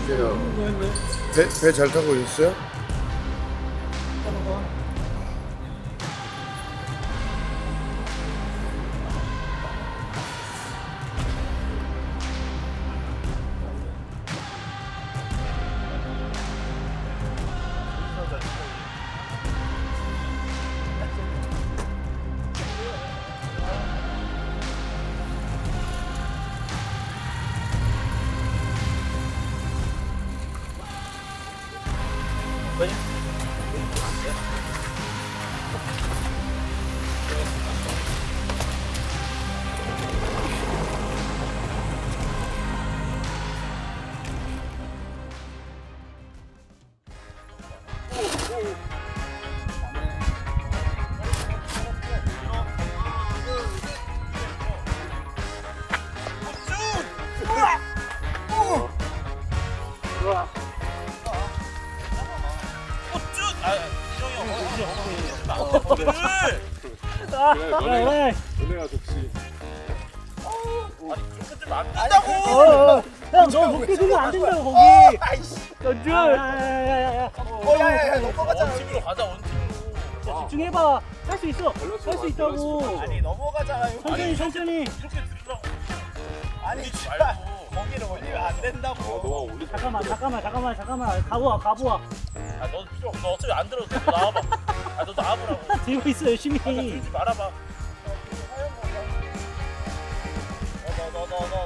주세요. 배 잘 타고 있어요? 은혜야 좋지. 형, 너 높게 들면 안 된다고, 거기. 연준. 야야야야. 야야야 넘어가잖아. 원팀으로 가자 원팀으로. 자, 집중해봐. 할 수 있어. 할 수 있다고. 아니 넘어가잖아. 천천히, 천천히. 이렇게 들으라고. 아니 진짜 말고. 거기를 올리면 안 된다고. 너가 올리. 잠깐만. 가보아. 아 너 필요 없어. 어차피 안 들어도 돼. 너 나와봐. 아 너 나와보라고. 들고 있어, 열심히. 들지 말아봐. 너.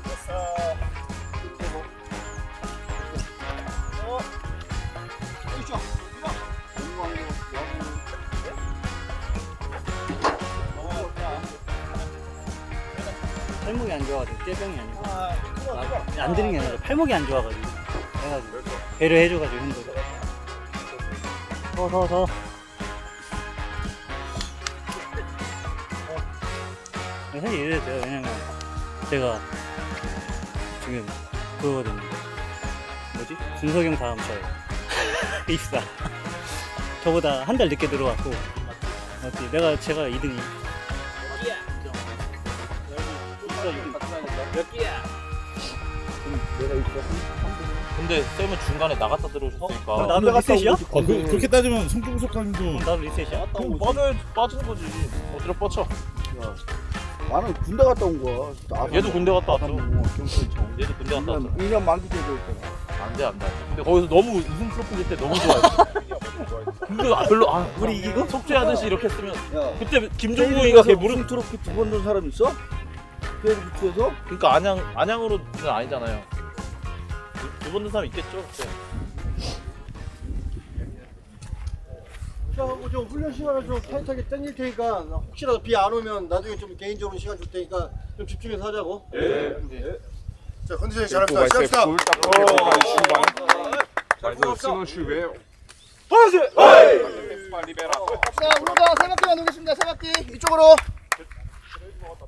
됐어. 팔목이 안 좋아가지고, 떼병이 아니고. 안 드는 게 아니라 팔목이 안 좋아가지고. 해가지고. 배려해줘가지고 힘들어. 더. 사실 이래도 돼요. 왜냐면 제가 지금 그거거든요. 뭐지? 준석이 형 다음 저예요. 입사. 저보다 한 달 늦게 들어왔고. 맞지? 제가 2등이. 몇 개야? 근데 쌤은 중간에 나갔다 들어오셨으니까. 나도 리셋이야? 그렇게 따지면 성중석강도 나도 리셋이야? 빠지는 거지. 어디로 뻗쳐? 나는 군대 갔다 온 거야. 얘도 군대 갔다 왔어. 경찰청. 얘도 군대 갔다 왔어. 2년 만기 제도 있잖아. 안돼. 근데 거기서 너무 우승 트로피 때 너무 좋아했어. 근데 별로 우리 이기고? 속죄하듯이 이렇게 했으면 야, 그때 김종국이가 걔 무릎 트로피 2번 던 사람 있어? KFC에서? 그러니까 안양으로는 아니잖아요. 두 번 든 사람 있겠죠 그때. 자, 저 훈련 시간을 좀 타이트하게 땡길 테니까 혹시라도 비 안 오면 나중에 좀 개인적으로 시간 줄 테니까 좀 집중해서 하자고. 자, 컨디션이 잘합니다. 시작합시다. 자 운동장 세 바퀴만 돌겠습니다. 세 바퀴 이쪽으로.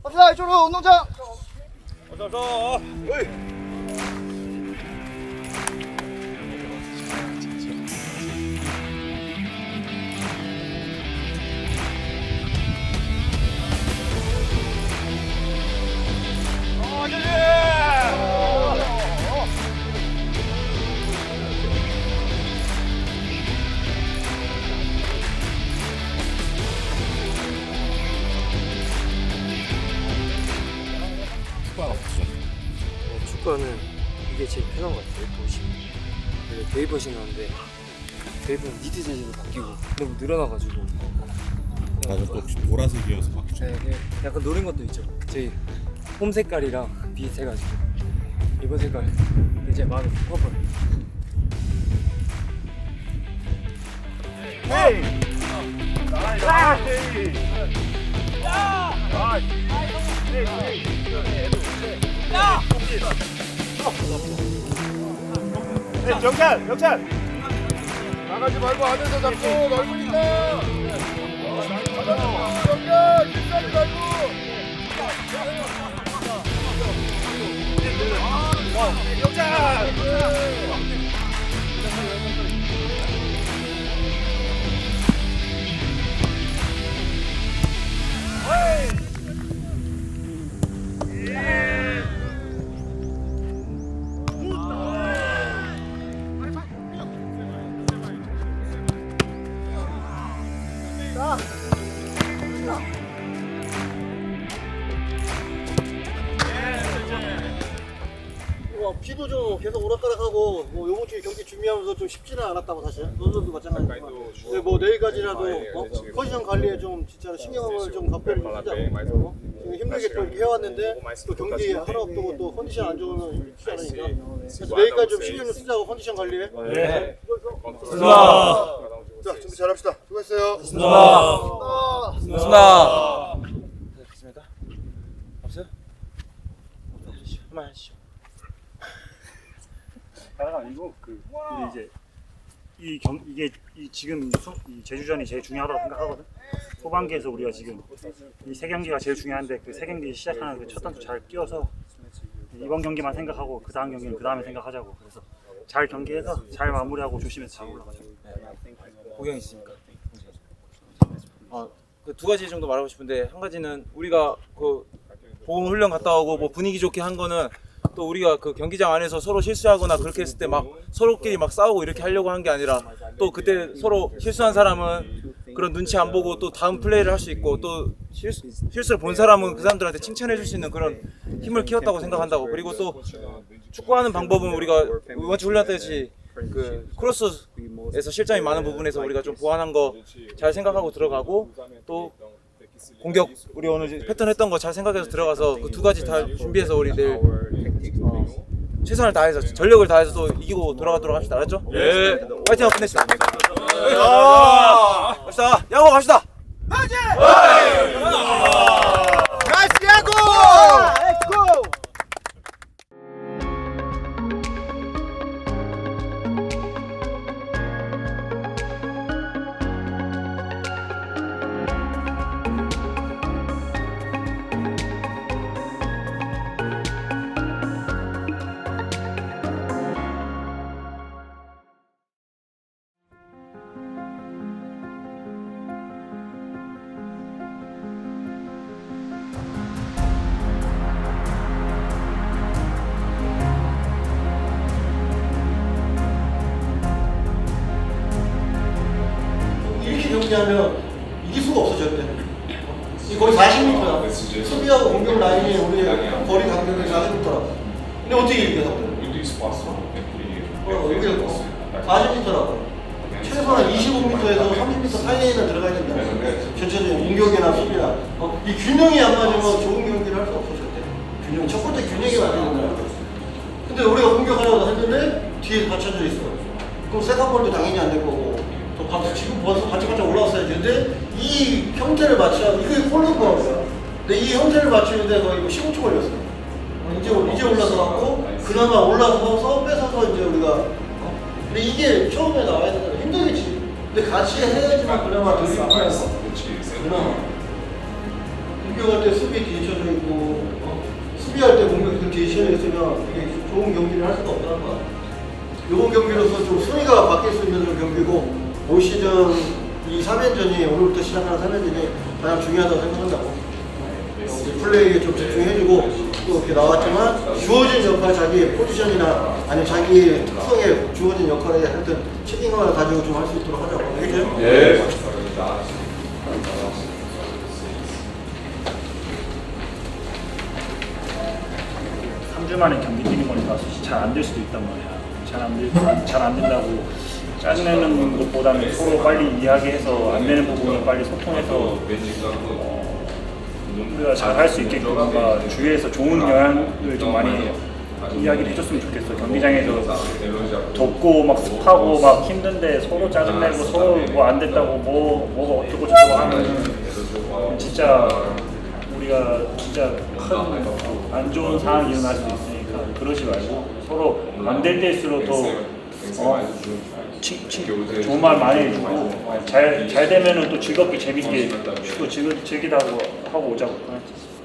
갑시다 이쪽으로 운동장. 축구는 이게 제일 편한 것 같아요. 도시. 원래 데이버시 나는데 데이버는 니트 재질로 바뀌고 너무 늘어나가지고 맞아. 또 보라색이어서 바뀌죠. 네, 이게 약간 노린 것도 있죠. 제 홈 색깔이랑 비슷해가지고 이번 색깔 이제 마음에 퍼플. 경찰! 나가지 말고 안에서 잡고 넓으니까! 경찰! 실수하지 말고! 비도 좀 계속 오락가락하고 뭐 요번 주에 경기 준비하면서 좀 쉽지는 않았다고 사실 선수들도 마찬가지지만 근데 뭐 내일까지라도 컨디션 관리에 좀 진짜로 신경을 좀 각별히 쓰자. 지금 힘들게 또 이렇게 해왔는데 또 경기 하루 앞두고 또 컨디션 안 좋으면 쉽지 않으니까 그래서 내일까지 좀 신경 좀 쓰자고 컨디션 관리에. 네. 자 준비 잘합시다. 수고했어요. 고맙습니다. 됐습니까? 없어요? 한번 하시죠. 다가 아니고 근데 이제 이게 지금 이 제주전이 제일 중요하다고 생각하거든. 후반기에서 우리가 지금 이 세 경기가 제일 중요한데 그 세 경기 시작하는 그 첫 단추 잘 끼워서 이번 경기만 생각하고 그 다음 경기는 그 다음에 생각하자고. 그래서 잘 경기해서 잘 마무리하고 조심해서 잘 올라가자고. 고경 있으니까. 그 두 가지 정도 말하고 싶은데 한 가지는 우리가 그 보험 훈련 갔다 오고 뭐 분위기 좋게 한 거는 또 우리가 그 경기장 안에서 서로 실수하거나 그렇게 했을 때 막 서로끼리 막 싸우고 이렇게 하려고 한 게 아니라 또 그때 서로 실수한 사람은 그런 눈치 안 보고 또 다음 플레이를 할 수 있고 또 실수를 본 사람은 그 사람들한테 칭찬해 줄 수 있는 그런 힘을 키웠다고 생각한다고. 그리고 또 축구하는 방법은 우리가 이번 주 훈련 때지 그 크로스에서 실점이 많은 부분에서 우리가 좀 보완한 거 잘 생각하고 들어가고 또 공격 우리 오늘 패턴 했던 거 잘 생각해서 들어가서 그 두 가지 다 준비해서 우리 내일 최선을 다해서 전력을 다해서 또 이기고 돌아가도록 합시다. 알았죠? 예. 파이팅 하고 끝내시다. 갑시다. 야구 갑시다. 나이스 야구! 렛츠고! 이렇게 경기하면 이길 수가 없어 절대. 이 거의 40m야. 수비하고 공격 라인이 우리 거리 간격이 40m라고. 근데 어떻게 이겨? 여기 40m라고. 최소한 25m에서 30m 사이에는 들어가야 된다. 전체적인 공격이나 수비나. 이 균형이 안 맞으면 좋은 경기를 할 수 없어 절대. 균형. 첫 번째 균형이 맞아야 된다. 근데 우리가 공격하려고 했는데 뒤에 받쳐져 있어. 그럼 세컨볼도 당연히 안 될 거고. 지금 벌써 반짝반짝 올라왔어야 되는데 이 형태를 맞춰 이게 꼴른 거야. 근데 이 형태를 맞추는데 거의 15초 걸렸어. 이제 올라서갖고 그나마 올라서서 뺏어서 이제 우리가 근데 이게 처음에 나와야 되잖아. 힘들겠지. 근데 같이 해야지만 그나마 더 힘들어. 그나마 공격할 때 수비 뒤에 쳐져 있고 수비할 때 공격 뒤에 쳐져 있으면 이게 좋은 경기를 할 수가 없다는 거야. 이번 경기로서 좀 순위가 바뀔 수 있는 경기고 올 시즌 이 3연전이 오늘부터 시작하는 3연전이 가장 중요하다고 생각한다고. 플레이에 좀 집중해주고 또 이렇게 나왔지만 주어진 역할 자기 포지션이나 아니면 자기 특성에 주어진 역할에 하여튼 책임감을 가지고 좀 할 수 있도록 하자고. 알겠죠? 예. 3주 만에 경기 뛰는 거니까 잘 안 될 수도 있단 말이야. 잘 안 된다고 짜증내는 것보다는 서로 빨리 이야기해서 안 되는 부분을 빨리 소통해서 우리가 잘 할 수 있게끔 뭔가 주위에서 좋은 영향을 좀 많이 이야기를 해줬으면 좋겠어. 경기장에서 덥고 막 습하고 막 힘든데 서로 짜증내고 서로 뭐 안 됐다고 뭐가 어떻고 저쩌고 하면 진짜 우리가 진짜 큰 안 좋은 상황이 일어날 수도 있으니까 그러지 말고 서로 안 될 때일수록 더 좋은 말 많이 해주고 잘 되면은 또 즐겁게 재밌게 축구 즐기다고 하고 오자고.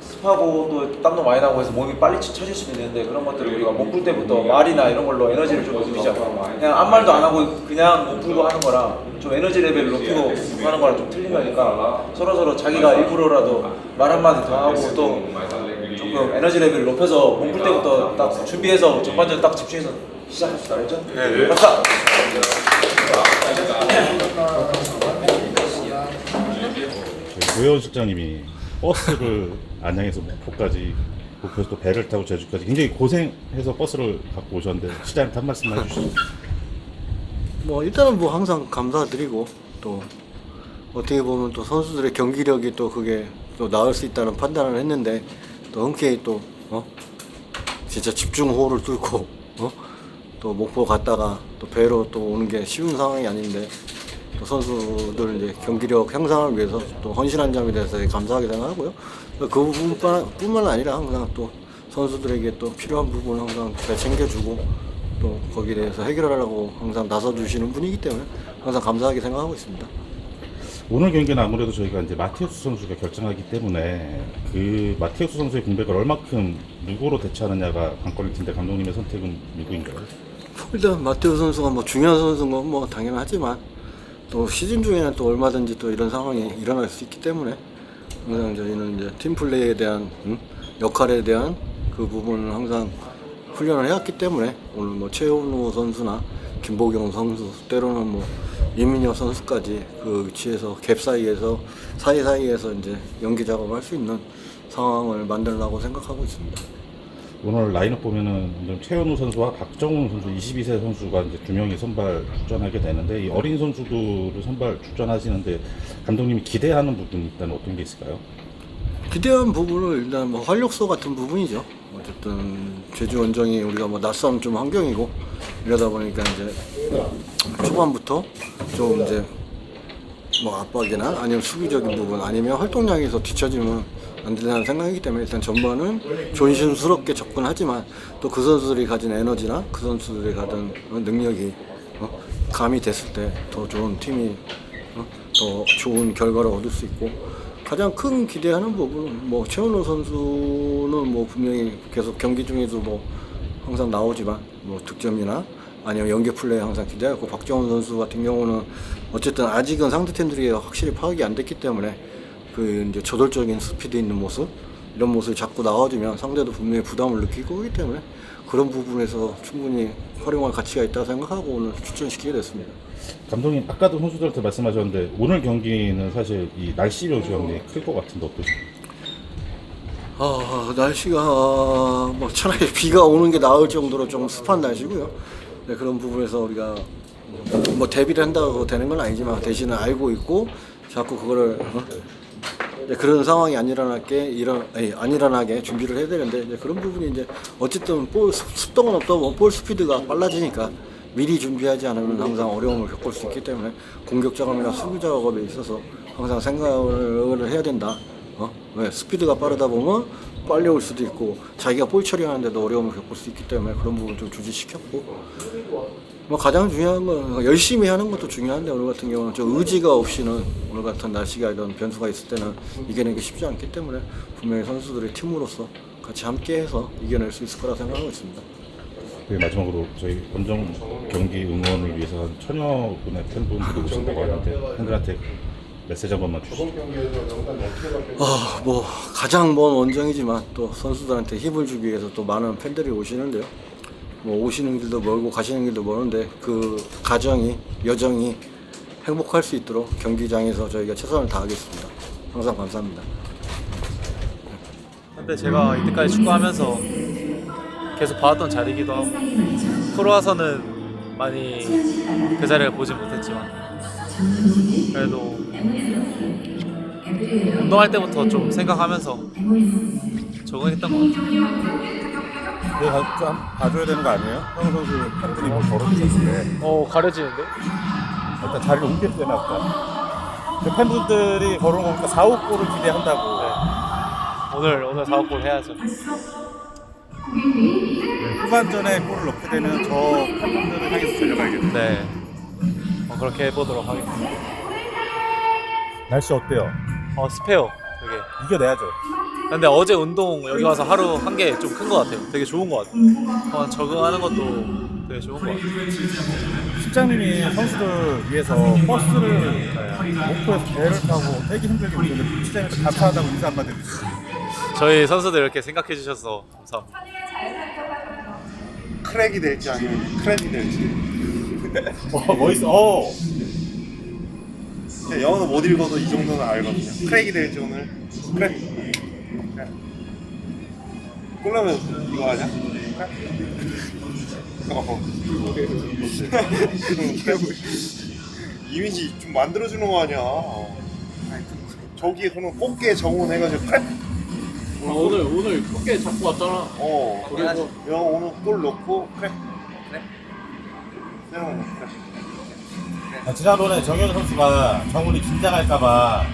습하고 또 땀도 많이 나고 해서 몸이 빨리 처질 수도 있는데 그런 것들을 우리가 못 풀 때부터 말이나 이런 걸로 에너지를 좀 높이자. 그냥 아무 말도 안 하고 그냥 못 풀고 하는 거랑 좀 에너지 레벨을 높이고 하는 거랑 좀 틀린 거니까 서로 자기가 일부러라도 말 한마디 더 하고 또 조금 에너지 레벨을 높여서 못 풀 때부터 딱 준비해서 전반전 딱 집중해서 시작합시다. 알죠? 네. 감사합니다. 저희 고현 실장님이 버스를 안양에서 목포까지 그래서 또 배를 타고 제주까지 굉장히 고생해서 버스를 갖고 오셨는데 시장님 한 말씀 해주시죠. 뭐 일단은 뭐 항상 감사드리고 또 어떻게 보면 또 선수들의 경기력이 또 그게 또 나을 수 있다는 판단을 했는데 또 흔쾌히 또 진짜 집중호우를 뚫고 또 목포 갔다가 또 배로 또 오는 게 쉬운 상황이 아닌데 또 선수들 이제 경기력 향상을 위해서 또 헌신한 점에 대해서 감사하게 생각하고요. 그 부분뿐만 아니라 항상 또 선수들에게 또 필요한 부분을 항상 잘 챙겨주고 또 거기에 대해서 해결하려고 항상 나서주시는 분이기 때문에 항상 감사하게 생각하고 있습니다. 오늘 경기는 아무래도 저희가 이제 마티우스 선수가 결정하기 때문에 그 마티우스 선수의 공백을 얼마큼 누구로 대체하느냐가 관건일 텐데 감독님의 선택은 누구인가요? 일단 마테오 선수가 뭐 중요한 선수인 건 뭐 당연하지만 또 시즌 중에는 또 얼마든지 또 이런 상황이 일어날 수 있기 때문에 항상 저희는 이제 팀 플레이에 대한 역할에 대한 그 부분을 항상 훈련을 해왔기 때문에 오늘 뭐 최현우 선수나 김보경 선수 때로는 뭐 이민혁 선수까지 그 위치에서 갭 사이에서 이제 연기 작업을 할 수 있는 상황을 만들려고 생각하고 있습니다. 오늘 라인업 보면은 최현우 선수와 박정훈 선수 22세 선수가 이제 두 명이 선발 출전하게 되는데 이 어린 선수들을 선발 출전하시는데 감독님이 기대하는 부분이 일단 어떤 게 있을까요? 기대한 부분은 일단 뭐 활력소 같은 부분이죠. 어쨌든 제주 원정이 우리가 뭐 낯선 좀 환경이고 이러다 보니까 이제 초반부터 좀 이제 뭐 압박이나 아니면 수비적인 부분 아니면 활동량에서 뒤처지면 안 된다는 생각이기 때문에 일단 전반은 조심스럽게 접근하지만 또 그 선수들이 가진 에너지나 그 선수들이 가진 능력이 가미됐을 때 더 좋은 팀이 더 좋은 결과를 얻을 수 있고 가장 큰 기대하는 부분은 뭐 최원호 선수는 뭐 분명히 계속 경기 중에도 뭐 항상 나오지만 뭐 득점이나 아니면 연계 플레이 항상 기대하고 박정훈 선수 같은 경우는 어쨌든 아직은 상대 팀들이 확실히 파악이 안 됐기 때문에 그 이제 저돌적인 스피드 있는 모습 이런 모습을 자꾸 나와주면 상대도 분명히 부담을 느낄 거기 때문에 그런 부분에서 충분히 활용할 가치가 있다고 생각하고 오늘 출전시키게 됐습니다. 감독님 아까도 선수들한테 말씀하셨는데 오늘 경기는 사실 이 날씨 변수가 클 것 같은데 어떠세요? 날씨가 뭐 차라리 비가 오는 게 나을 정도로 좀 습한 날씨고요. 네, 그런 부분에서 우리가 뭐 대비를 한다고 되는 건 아니지만 대신에 알고 있고 자꾸 그거를 그런 상황이 안 일어나게 준비를 해야 되는데 이제 그런 부분이 이제 어쨌든 볼 습도가 없다 보면 볼 스피드가 빨라지니까 미리 준비하지 않으면 항상 어려움을 겪을 수 있기 때문에 공격 작업이나 수비 작업에 있어서 항상 생각을 해야 된다. 왜 스피드가 빠르다 보면 빨리 올 수도 있고 자기가 볼 처리하는데도 어려움을 겪을 수 있기 때문에 그런 부분 좀 주지시켰고 뭐 가장 중요한 건 열심히 하는 것도 중요한데 오늘 같은 경우는 저 의지가 없이는 오늘 같은 날씨가 이런 변수가 있을 때는 이겨내기 쉽지 않기 때문에 분명히 선수들이 팀으로서 같이 함께해서 이겨낼 수 있을 거라 생각하고 있습니다. 마지막으로 저희 원정 경기 응원을 위해서 한 1000여 분의 팬분들이 오신다고 하는데 팬들한테 메시지 한 번만 주시죠. 뭐 가장 먼 원정이지만 또 선수들한테 힘을 주기 위해서 또 많은 팬들이 오시는데요. 뭐 오시는 길도 멀고 가시는 길도 먼데 그 여정이 행복할 수 있도록 경기장에서 저희가 최선을 다하겠습니다. 항상 감사합니다. 근데 제가 이때까지 축구하면서 계속 봐왔던 자리이기도 하고 프로 와서는 많이 그 자리를 보지 못했지만 그래도 운동할 때부터 좀 생각하면서 적응했던 것 같아요. 이거 좀 봐줘야 되는 거 아니에요? 형 선수 팬들이 뭐 걸어주셨는데 가려지는데? 일단 자리를 옮겨야 되나 보다. 그 팬분들이 걸어온 거 보니까 4-5골을 기대한다고. 오늘 4골 해야죠. 후반전에 골을 넣게 되면 저 팬분들을 향해서 달려가야겠네요. 네. 그렇게 해보도록 하겠습니다. 날씨 어때요? 습해요. 되게. 이겨내야죠. 근데 어제 운동 여기 와서 하루 한 게 좀 큰 것 같아요. 되게 좋은 것 같아요. 적응하는 것도 되게 좋은 것 같아요. 실장님이 선수들 위해서 버스를 목포에서 배를 타고 되게 힘들게 오셨는데 실장님한테 감사하다고 인사 한마디 해주세요. 저희 선수들 이렇게 생각해 주셔서 감사합니다. 크랙이 될지 아니면 크랙이 될지. 멋있어. 영어는 못 읽어도 이 정도는 알거든요. 크랙이 될지 오늘 크랙. 콜라면 이거 하냐? 이미지 좀 만들어주는 거 아니야. 저기 그럼 꽃게 정원해가지고 크랩. 오늘 꽃게 잡고 왔잖아. 그래서 야 오늘 꿀 넣고 크랩. 새로운 크랩. 지난번에 정현 선수가 정훈이 긴장할까봐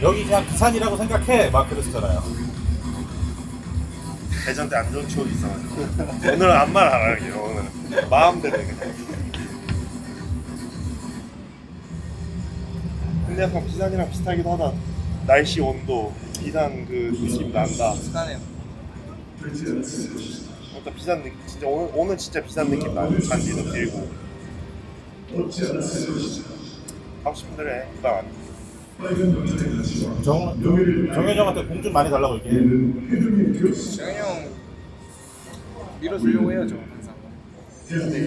여기 그냥 부산이라고 생각해 막 그랬었잖아요. 대전때 안 좋은 추억이 있어가지고 오늘은 아무 말 안 할게요. 오늘은 마음대로 해, 그냥. 근데 약간 비산이랑 비슷하기도 하다. 날씨 온도 비산 그 느낌 난다. 비슷하네요. 일단 비산 느낌 진짜 오늘 진짜 비산 느낌 나. 잔디도 길고. 하고 싶은 대로 해. 부담 안 돼. 정현 형한테 공 좀 많이 달라고 이렇게. 정현이 형 밀어주려고 해야죠 항상. 근데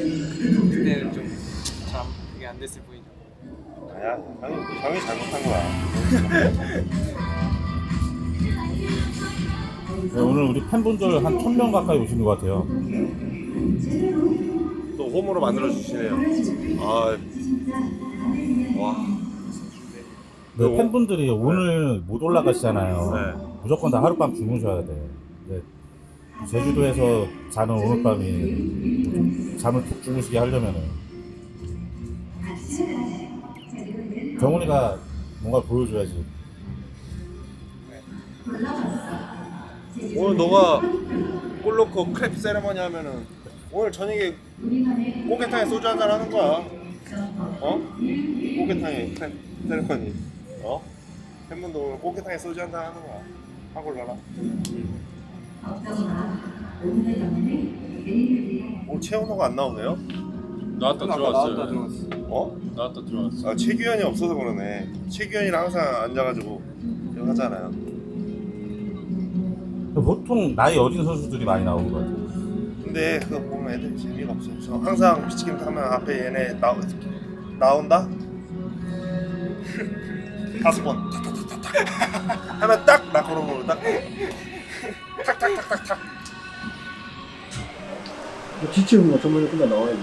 그때는 좀 잘 그게 안 됐을 뿐이죠. 아니야, 형이 잘못한 거야. 네, 오늘 우리 팬분들 한 1000명 가까이 오시는 것 같아요. 또 홈으로 만들어 주시네요. 아, 와. 네, 팬분들이 오늘 못 올라가시잖아요. 네. 무조건 다 하룻밤 주무셔야 돼. 네, 제주도에서 자는 오늘 밤이 잠을 푹 주무시게 하려면은 정훈이가 뭔가 보여줘야지. 오늘 너가 골 넣고 크랩 세레머니 하면은 오늘 저녁에 꽃게탕에 소주 한잔 하는 거야. 꽃게탕에 크랩 세레머니. 팬분도 오늘 꽃게탕에 소주 한잔 하는 거야. 하고 올라라. 오늘 최원호가 안 나오네요? 나왔다 들어왔어요. 나왔다 들어왔어. 최규현이 없어서 그러네. 최규현이랑 항상 앉아가지고 이거 하잖아요. 보통 나이 어린 선수들이 많이 나오는 것 같아요. 근데 그거 보면 애들이 재미가 없어요. 저 항상 피치게임 하면 앞에 얘네 나온다? 5번 탁탁탁탁탁 하면 딱 라커룸으로 딱 탁탁탁탁탁. 지치면 뭐 전문에 끝나 나와야지.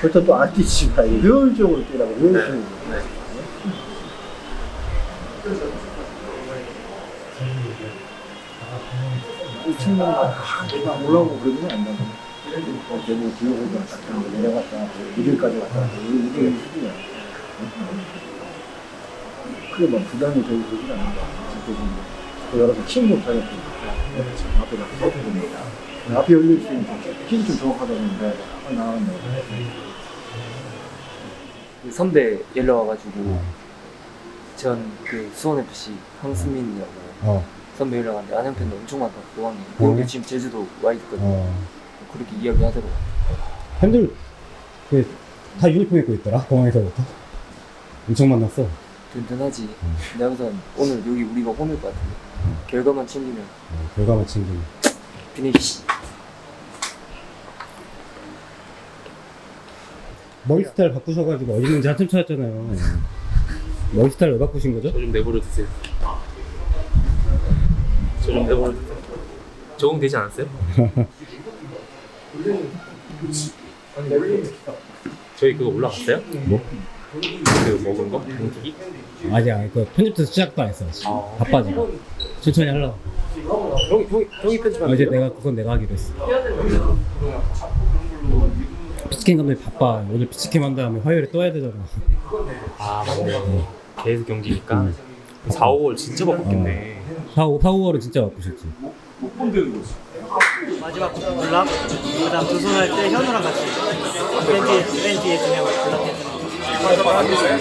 그렇다 또 안 뛰지 마. 효율적으로 뛰라고. 효율적으로. 친구가 막 올라오고 그러면 안 나고. 대부분 뒤로도 갔다 내려갔다 이길까지 갔다 이게 수준이야. 크게 막 부담이 되긴 않는다. 그 여러 번 침 못하겠고 앞에 가서 서보니까 앞에 열릴 수 있는 핀 좀 정확하다 보니까 나왔네. 선배 연락 와가지고 전 그 수원FC 황수민이라고 선배 연락 왔는데 안양 팬도 엄청 많다고 고항에 근데 지금 제주도 와 있거든요. 그렇게 이야기하더라고. 팬들 다 유니폼 입고 있더라. 공항에서부터 엄청 만났어. 든든하지. 내가 우선 오늘 여기 우리가 홈일 것 같은데 결과만 챙기면 결과만 챙기면 비니시. 머리 스타일 바꾸셔가지고 어디 있는지 한참 찾았잖아요. 머리 스타일 왜 바꾸신 거죠? 저 좀 내버려 두세요. 저 좀 내버려 두세요. 적응되지 않았어요? 저희 그거 올라갔어요? 뭐? 그 먹은 거? 공기기? 아직 그 편집도 시작도 안 했어. 바빠 지금. 천천히 하려고. 형이 편집하는 어제 그건 내가 하기로 했어. 피치캠 감독이 바빠. 오늘 피치캠 한 다음에 화요일에 또 해야 되잖아. 아 맞네. 계속 경기니까 4, 5월 진짜 바빴겠네. 4, 5월은 진짜 바쁘셨지. 마지막 블락, 그다음 두 손 할 때 현우랑 같이 맨 뒤에 두 명 블락 해주는.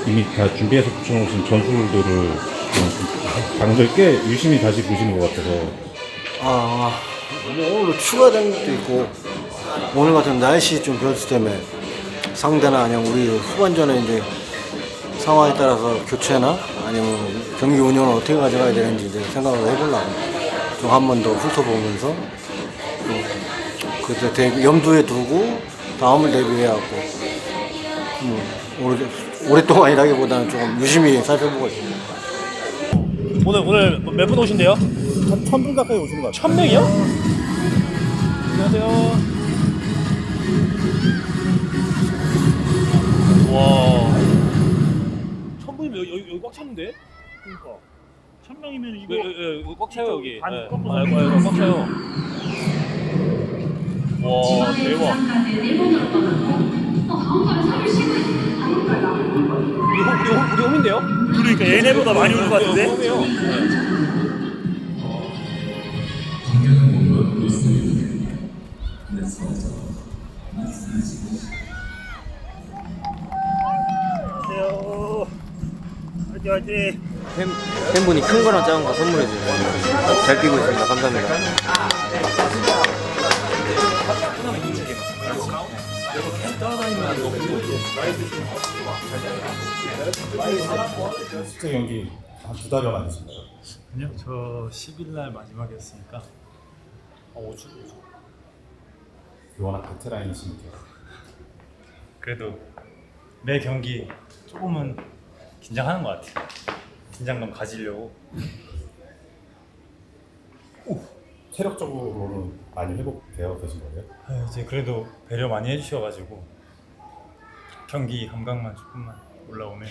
이미 다 준비해서 붙여놓으신 전술들을 방송에 꽤 유심히 다시 보시는 것 같아서. 오늘 추가된 것도 있고 오늘 같은 날씨 좀 변수 때문에 상대나 아니면 우리 후반전에 이제 상황에 따라서 교체나 아니면 경기 운영을 어떻게 가져가야 되는지 이제 생각을 해보려고 좀 한 번 더 훑어보면서 그 그래서 염두에 두고 다음을 대비해야하고 오랫동안이라기보다는 조금 유심히 살펴보고 있습니다. 오늘 몇 분 오신대요? 한 1000분 가까이 오시는 것 같아요. 1000명이요? 안녕하세요. 와. 1000분이면 여기 꽉 찼는데? 그러니까 1000명이면 이거 여기 꽉 차요 여기. 반 예. 꺾어서 꽉 차요. 와 대박. 우리 홈인데요? 그러니까 얘네보다 많이 올 것 같은데? 홈이에요. 안녕하세요. 화이팅 화이팅. 팬분이 큰 거랑 작은 거 선물해 주세요. 잘 끼고 있습니다. 감사합니다. 실제 경기 한 2달여 만드신가요? 아니요, 저 10일날 마지막이었으니까 5주. 워낙 베테랑이시니까. 그래도 매 경기 조금은 긴장하는 것 같아요. 긴장감 가지려고. 체력적으로는 많이 회복되어 계신 거예요? 이제 그래도 배려 많이 해주셔가지고 경기 감각만 조금만 올라오면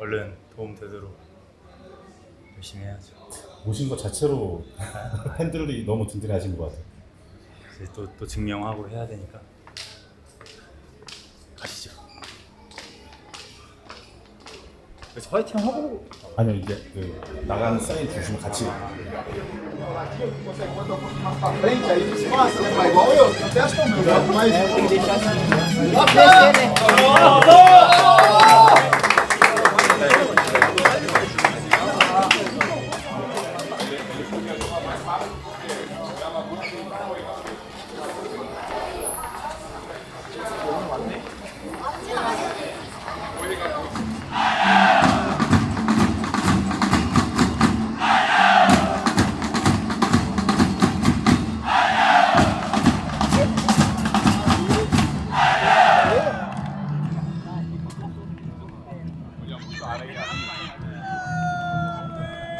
얼른 도움 되도록 열심히 해야죠. 오신 것 자체로 팬들이 너무 든든하신 것 같아요. 이제 또 증명하고 해야 되니까 가시죠. 그래서 화이팅 하고. 아니요, 이제 그 나가는 사인 주시면 같이.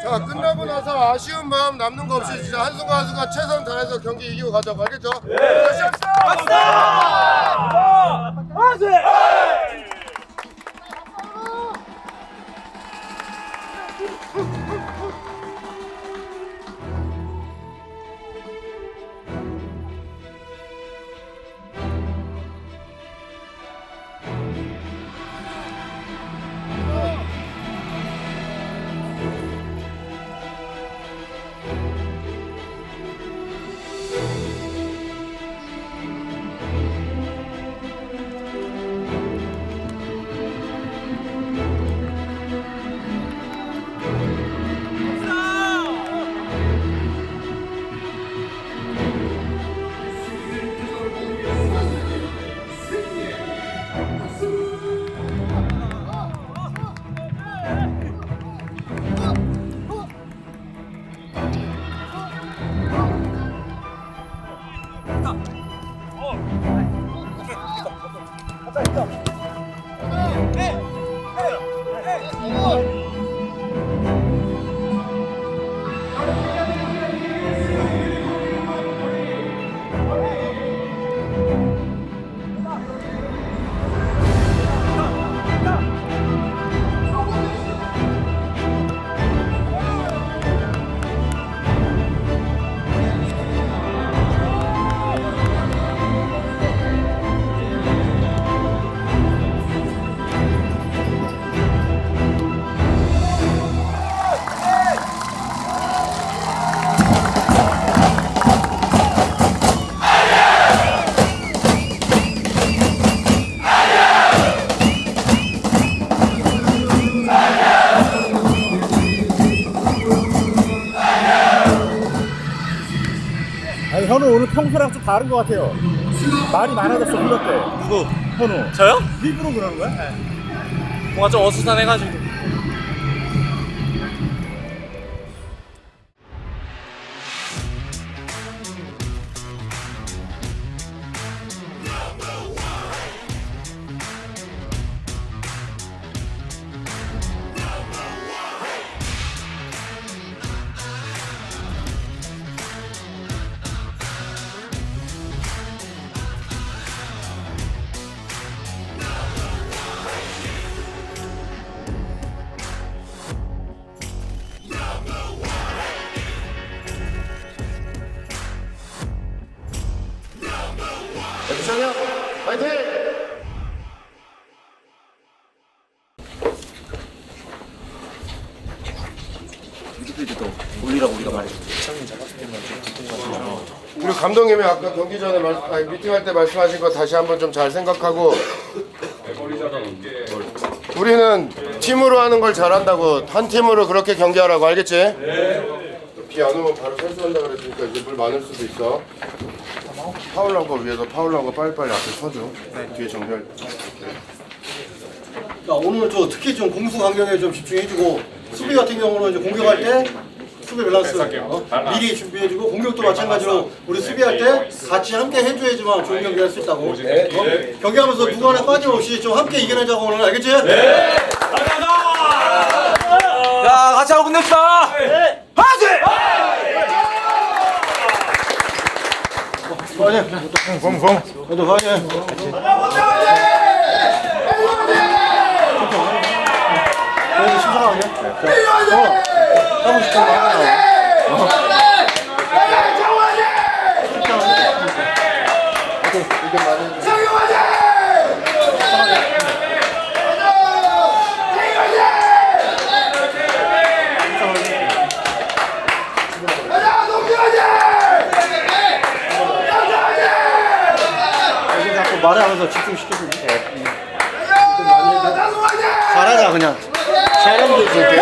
자, 끝나고 나서 아쉬운 마음 남는 거 없이 진짜 한순간 한순간 최선 다해서 경기 이기고 가자고. 알겠죠? 네! 아니 현우 오늘 평소랑 좀 다른 것 같아요. 말이 많아졌어. 그렇대. 누구? 현우. 저요? 일부러 그러는 거야? 네. 뭔가 좀 어수선해가지고. 정혁 화이팅! 미드필드도 올리라고 우리가 말했어. 그리고 감독님이 아까 경기 전에 미팅할 때 말씀하신 거 다시 한번 좀 잘 생각하고 우리는 팀으로 하는 걸 잘한다고 한 팀으로 그렇게 경기하라고 알겠지? 비 안 오면 바로 철수한다 그랬으니까 이제 물 많을 수도 있어. 파울 난 거 위에서 파울 난 거 빨리빨리 앞에 서줘. 뒤에 정렬. 오늘 특히 좀 공수 강경에 좀 집중해주고 수비 같은 경우는 이제 공격할 때 수비 밸런스 미리 준비해주고 공격도 마찬가지로 우리 수비할 때 같이 함께 해줘야지만 좋은 경기 할 수 있다고. 경기하면서 누구 하나 빠짐없이 좀 함께 이겨내자고 오늘 알겠지? 네. 야, 같이 하고 끝냅시다. 네. 화이팅! 너도 화이팅! 그래도 심사가 아니야? 하고 싶은 거 하나. 말하면서 집중시켜주고. 잘하자 그냥. 잘하면 되지.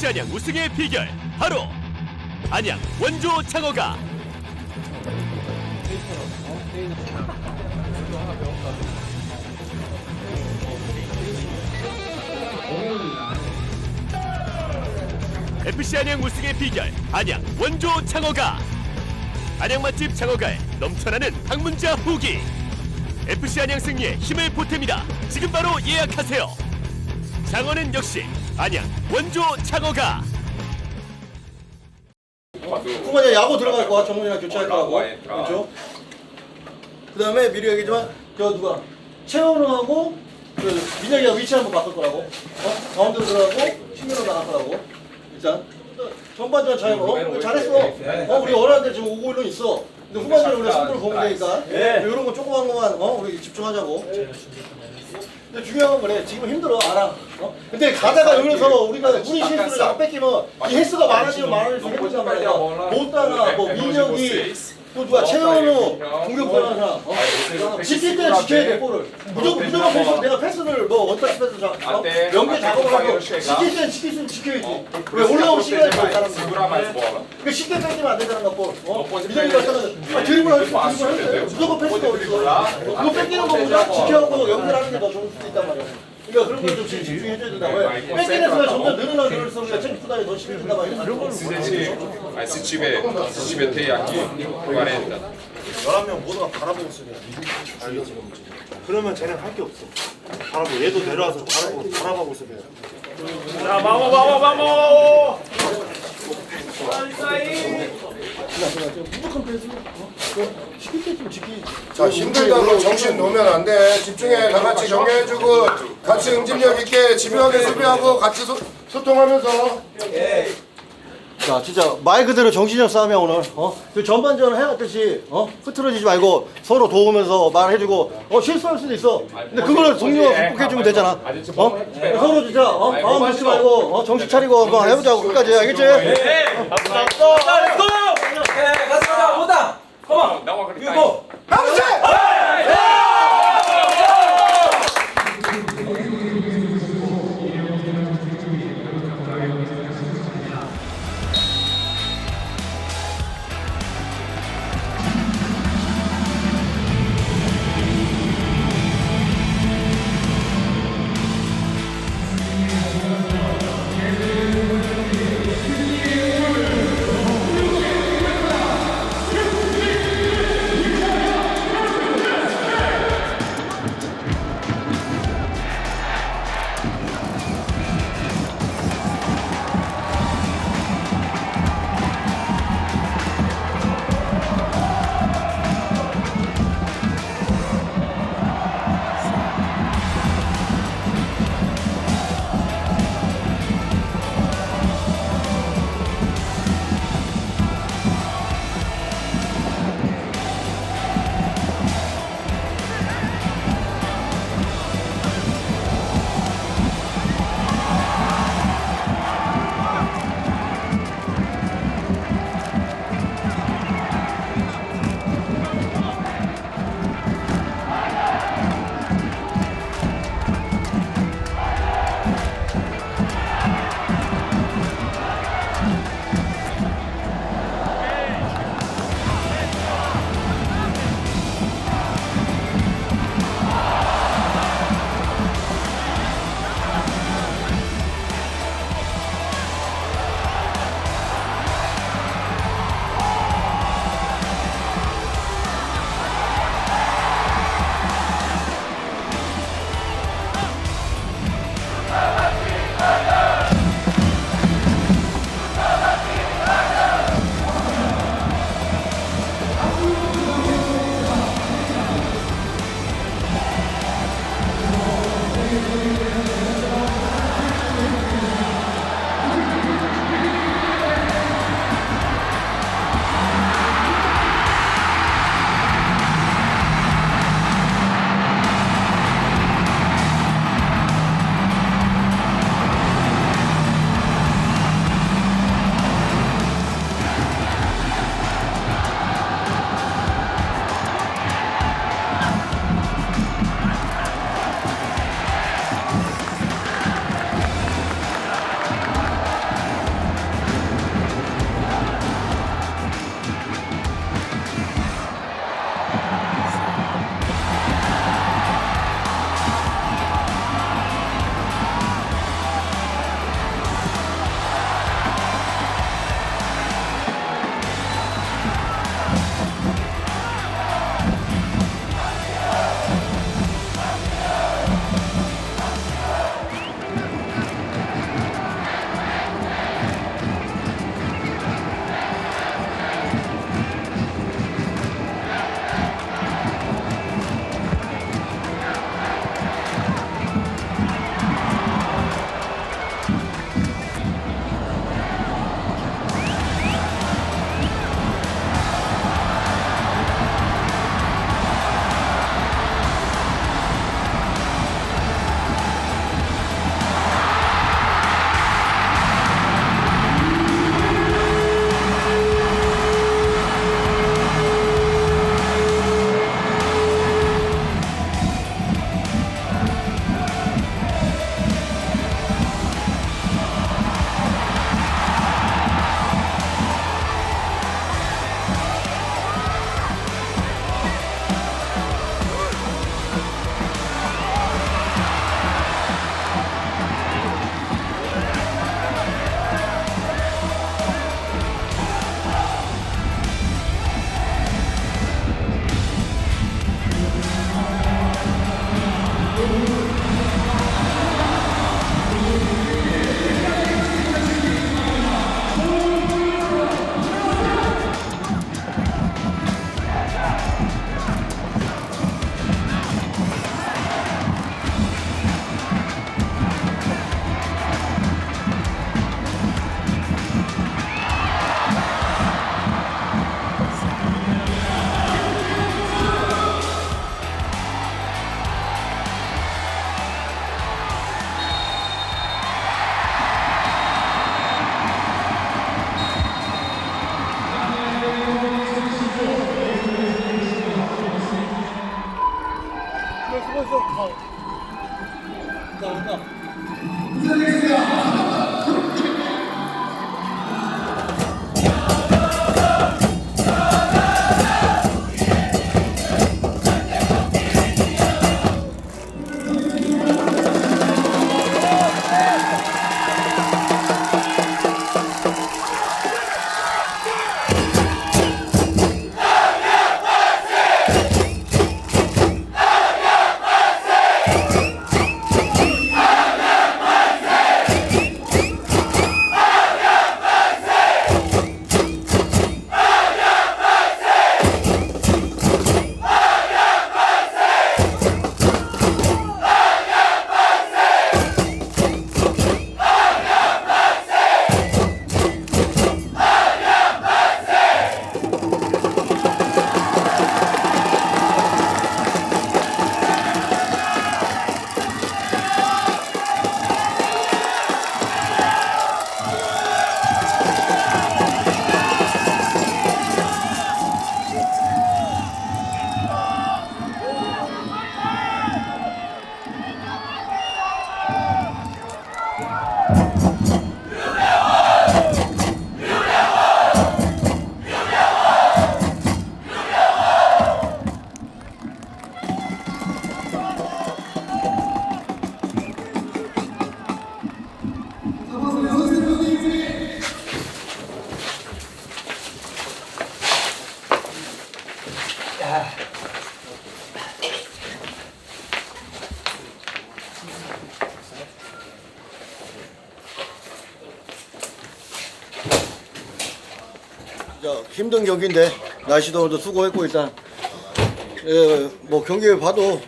FC 안양 우승의 비결 바로 안양 원조 창어가. FC 안양 우승의 비결 안양 원조 창어가. 안양 맛집 창어가의 넘쳐나는 방문자 후기. FC 안양 승리에 힘을 보탭니다. 지금 바로 예약하세요. 장어는 역시 안양 원조 창어가. 후반에 야구 들어갈 거야. 정문이랑 교체할 거라고. 그렇죠? 그 다음에 미리 얘기했지만 저 누가 최원우하고 그 민혁이가 위치 한번 바꿀 거라고. 가운데로 들어가고 측면으로 나갈 거라고. 일단 전반전 잘 잘했어. 우리 원하는 데 지금 5-1로 있어. 근데 후반전에 우리가 승부를 보면 되니까 이런 거 조그만 것만 우리 집중하자고. 근데 중요한 건 그래. 지금 힘들어 알아. 근데 가다가 여기서 우리가 우리 실수를 안 뺏기면 이 횟수가 많아지면 많아질수록 힘들단 말이야. 못다나 뭐 민혁이 또 누가 최현우 공격하는 사람 지킬 때는 지켜야 돼 볼을. 무조건 패스. 내가 패스를 뭐 원터치 패스 연계 작업을 하고 지킬 때는 지킬 수 있으면 지켜야지. 왜 올라오면 시간이 더 사람들. 그 쉽게 뺏기면 안 되잖아 볼. 민혁이가 있잖아. 드리블 할 수 있어. 무조건 패스가 어딨어. 그거 뺏기는 거보다 지켜하고 연결하는 게 더 좋을 수도 있단 말이야. 그러니까 그런 걸 좀 집중해줘야 된다. 왜? 뺏기는 수가 점점 늘어날수록 우리가 챔프 구단이 더 힘들단 말이야. se tiver TI aqui, 40. 11명 모두가 바라보고 있으면 그러면 쟤는 할 게 없어. 바라보고 얘도 내려와서 바라보고 있으면 자, 마모! 무조건 패스. 시킬 때 좀 지키지. 자, 힘들다고 정신 놓으면 안 돼. 집중해. 다 같이 정리해주고 같이 응집력 있게 집요하게 수비하고 같이 소통하면서. 자, 진짜 말 그대로 정신력 싸움이야 오늘. 그 전반전을 해왔듯이 흐트러지지 말고 서로 도우면서 말해주고 실수할 수도 있어. 근데 그거를 동료가 극복해주면 되잖아. 서로 진짜 마음 놓지 말고 정신 차리고 한번 해보자고 끝까지. 알겠지? 가자, 보다. Não acredito. 진짜 힘든 경기인데 날씨도 오늘도 수고했고 일단 뭐 경기 봐도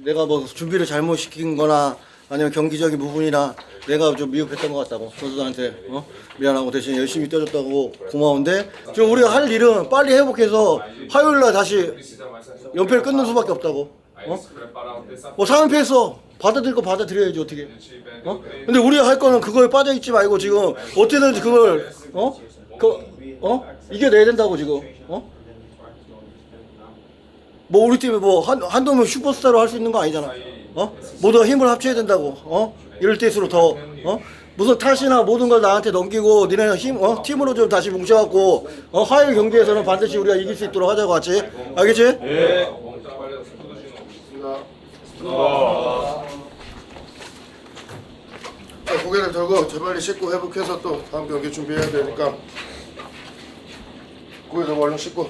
내가 뭐 준비를 잘못 시킨 거나 아니면 경기적인 부분이나 내가 좀 미흡했던 것 같다고 선수들한테 미안하고 대신 열심히 뛰어줬다고 고마운데 지금 우리가 할 일은 빨리 회복해서 화요일날 다시 연패를 끊는 수밖에 없다고 뭐 3연패했어 받아들일 거 받아들여야지 어떻게 근데 우리가 할 거는 그거에 빠져있지 말고 지금 어떻게든지 그걸 이겨내야 된다고 지금 뭐 우리 팀이 뭐 한동면 슈퍼스타로 할 수 있는 거 아니잖아 모두가 힘을 합쳐야 된다고 이럴 때일수록 더 무슨 탓이나 모든 걸 나한테 넘기고 니네는 팀으로 좀 다시 뭉쳐갖고 화요일 경기에서는 반드시 우리가 이길 수 있도록 하자고 같이 알겠지? 네. 고개를 들고 재빨리 씻고 회복해서 또 다음 경기 준비해야 되니까 고개 들고 얼른 씻고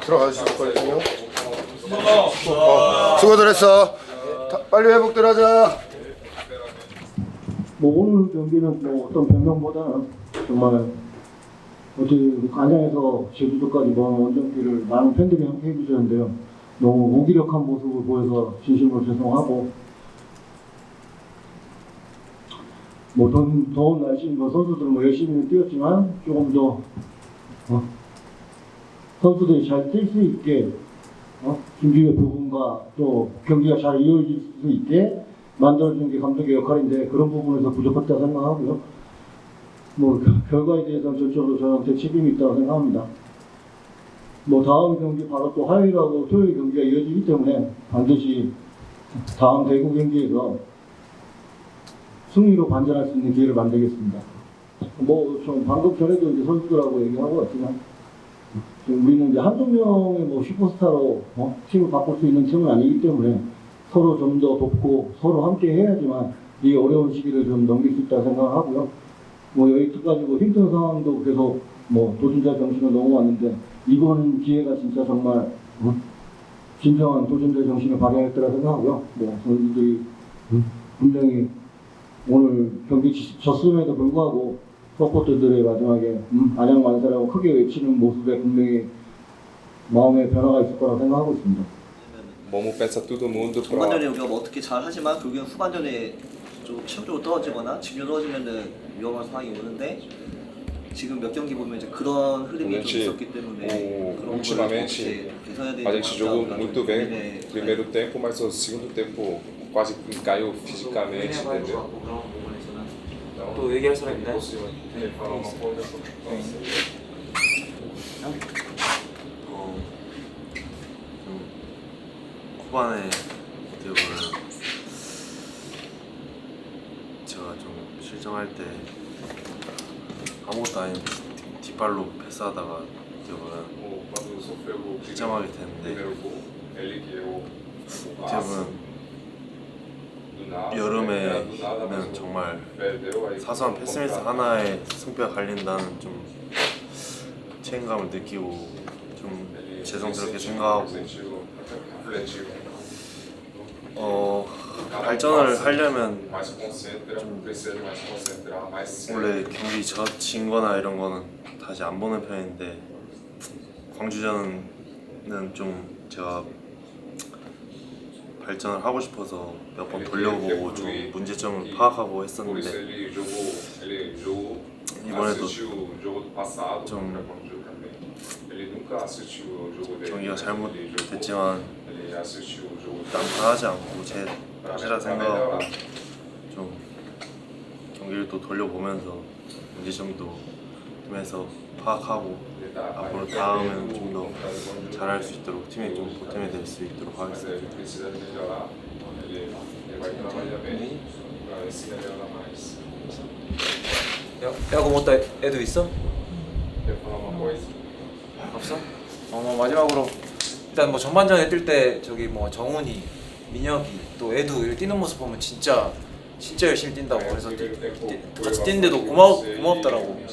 들어가시죠 빨리요. 수고들 했어. 빨리 회복들 하자. 뭐 오늘 경기는 뭐 어떤 변명보다는 정말 어떻게 안양에서 제주도까지 먼 원정길을 많은 팬들이 함께 해주셨는데요. 너무 무기력한 모습을 보여서 진심으로 죄송하고 뭐 더운 날씨인 거 선수들은 뭐 열심히 뛰었지만 조금 더 선수들이 잘 뛸 수 있게 준비의 부분과 또 경기가 잘 이어질 수 있게 만들어준 게 감독의 역할인데 그런 부분에서 부족했다 생각하고요. 뭐 결과에 대해서는 전적으로 저한테 책임이 있다고 생각합니다. 뭐 다음 경기 바로 또 화요일하고 토요일 경기가 이어지기 때문에 반드시 다음 대구 경기에서 승리로 반전할 수 있는 기회를 만들겠습니다. 뭐 좀 방금 전에도 이제 선수들하고 얘기하고 왔지만 우리는 이제 한두 명의 뭐 슈퍼스타로 팀을 바꿀 수 있는 팀은 아니기 때문에 서로 좀 더 돕고 서로 함께 해야지만 이 어려운 시기를 좀 넘길 수 있다고 생각하고요. 뭐 여기까지 뭐 힘든 상황도 계속 뭐 도전자 정신을 넘어왔는데 이번 기회가 진짜 정말 진정한 도전자 정신을 발휘했더라 생각하고요. 뭐 선수들이 분명히 오늘 경기 졌음에도 불구하고 서포터들의 마지막에 안양 만세라고 크게 외치는 모습에 분명히 마음의 변화가 있을 거라고 생각하고 있습니다. Vamos pensar todo mundo 전반전에 우리가 뭐 어떻게 잘 하지만 결국엔 후반전에 좀 체력적으로 떨어지거나 집중 떨어지면은 위험한 상황이 오는데 지금 몇 경기 보면 이제 그런 흐름이 좀 있었기 때문에 그런 ultimamente a gente jogou muito bem no primeiro tempo, mas no segundo tempo quase caiu fisicamente, entendeu? 또 얘기할 사람 있나요? 후반에 어떻게 보면 제가 좀 실점할 때 아무것도 아닌 뒷발로 패스하다가 어떻게 보면 실점하게 됐는데 어떻게 보면 여름에는 정말 사소한 패스미스 하나에 승패가 갈린다는 좀 책임감을 느끼고 좀 죄송스럽게 생각하고 발전을 하려면 좀 원래 경기 진 거나 이런 거는 다시 안 보는 편인데 광주전은 좀 제가 발전을 하고 싶어서 몇 번 돌려보고 좀 문제점을 파악하고 했었는데 이번에도 좀 경기가 잘못됐지만 난감하지 않고 제 탓이라 생각하고 좀 경기를 또 돌려보면서 문제점도 팀에서 파악하고 앞으로 다음에는 좀 더 잘할 수 있도록 팀에 좀 보탬이 될 수 있도록 하겠습니다. 야구 못다 애도 있어? 없어? 마지막으로 일단 뭐 전반전에 뛸 때 저기 뭐 정훈이, 민혁이 또 애도 뛰는 모습 보면 진짜 열심히 뛴다고 그래서 같이 뛰는데도 고맙더라고.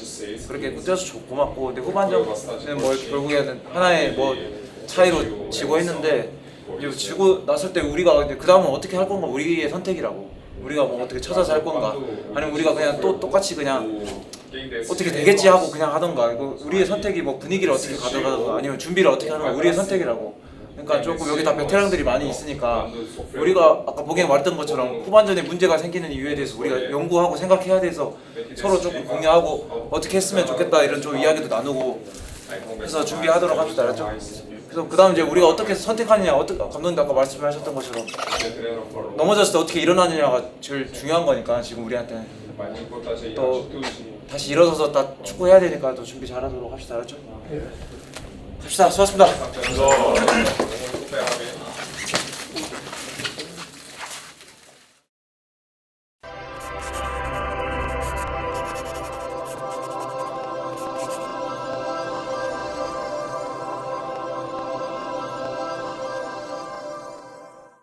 그렇게 뛰어서 고맙고 근데 후반전에 뭐 결국에는 하나의 뭐 차이로 지고 했는데 이제 지고 났을 때 우리가 그 다음은 어떻게 할 건가 우리의 선택이라고. 우리가 뭐 어떻게 찾아서 할 건가 아니면 우리가 그냥 또 똑같이 그냥 어떻게 되겠지 하고 그냥 하던가. 이거 우리의 선택이 뭐 분위기를 어떻게 가져가던가 아니면 준비를 어떻게 하는가 우리의 선택이라고. 그러니까 조금 여기 다 베테랑들이 많이 있으니까 우리가 아까 보기에 말했던 것처럼 후반전에 문제가 생기는 이유에 대해서 우리가 연구하고 생각해야 돼서 서로 조금 공유하고 어떻게 했으면 좋겠다 이런 좀 이야기도 나누고 해서 준비하도록 합시다. 알았죠? 그래서 그 다음 이제 우리가 어떻게 선택하느냐, 감독님 아까 말씀하셨던 것처럼 넘어졌을 때 어떻게 일어나느냐가 제일 중요한 거니까 지금 우리한테 또 다시 일어서서 다 축구해야 되니까 또 준비 잘하도록 합시다. 알았죠? 갑시다. 수고하셨습니다.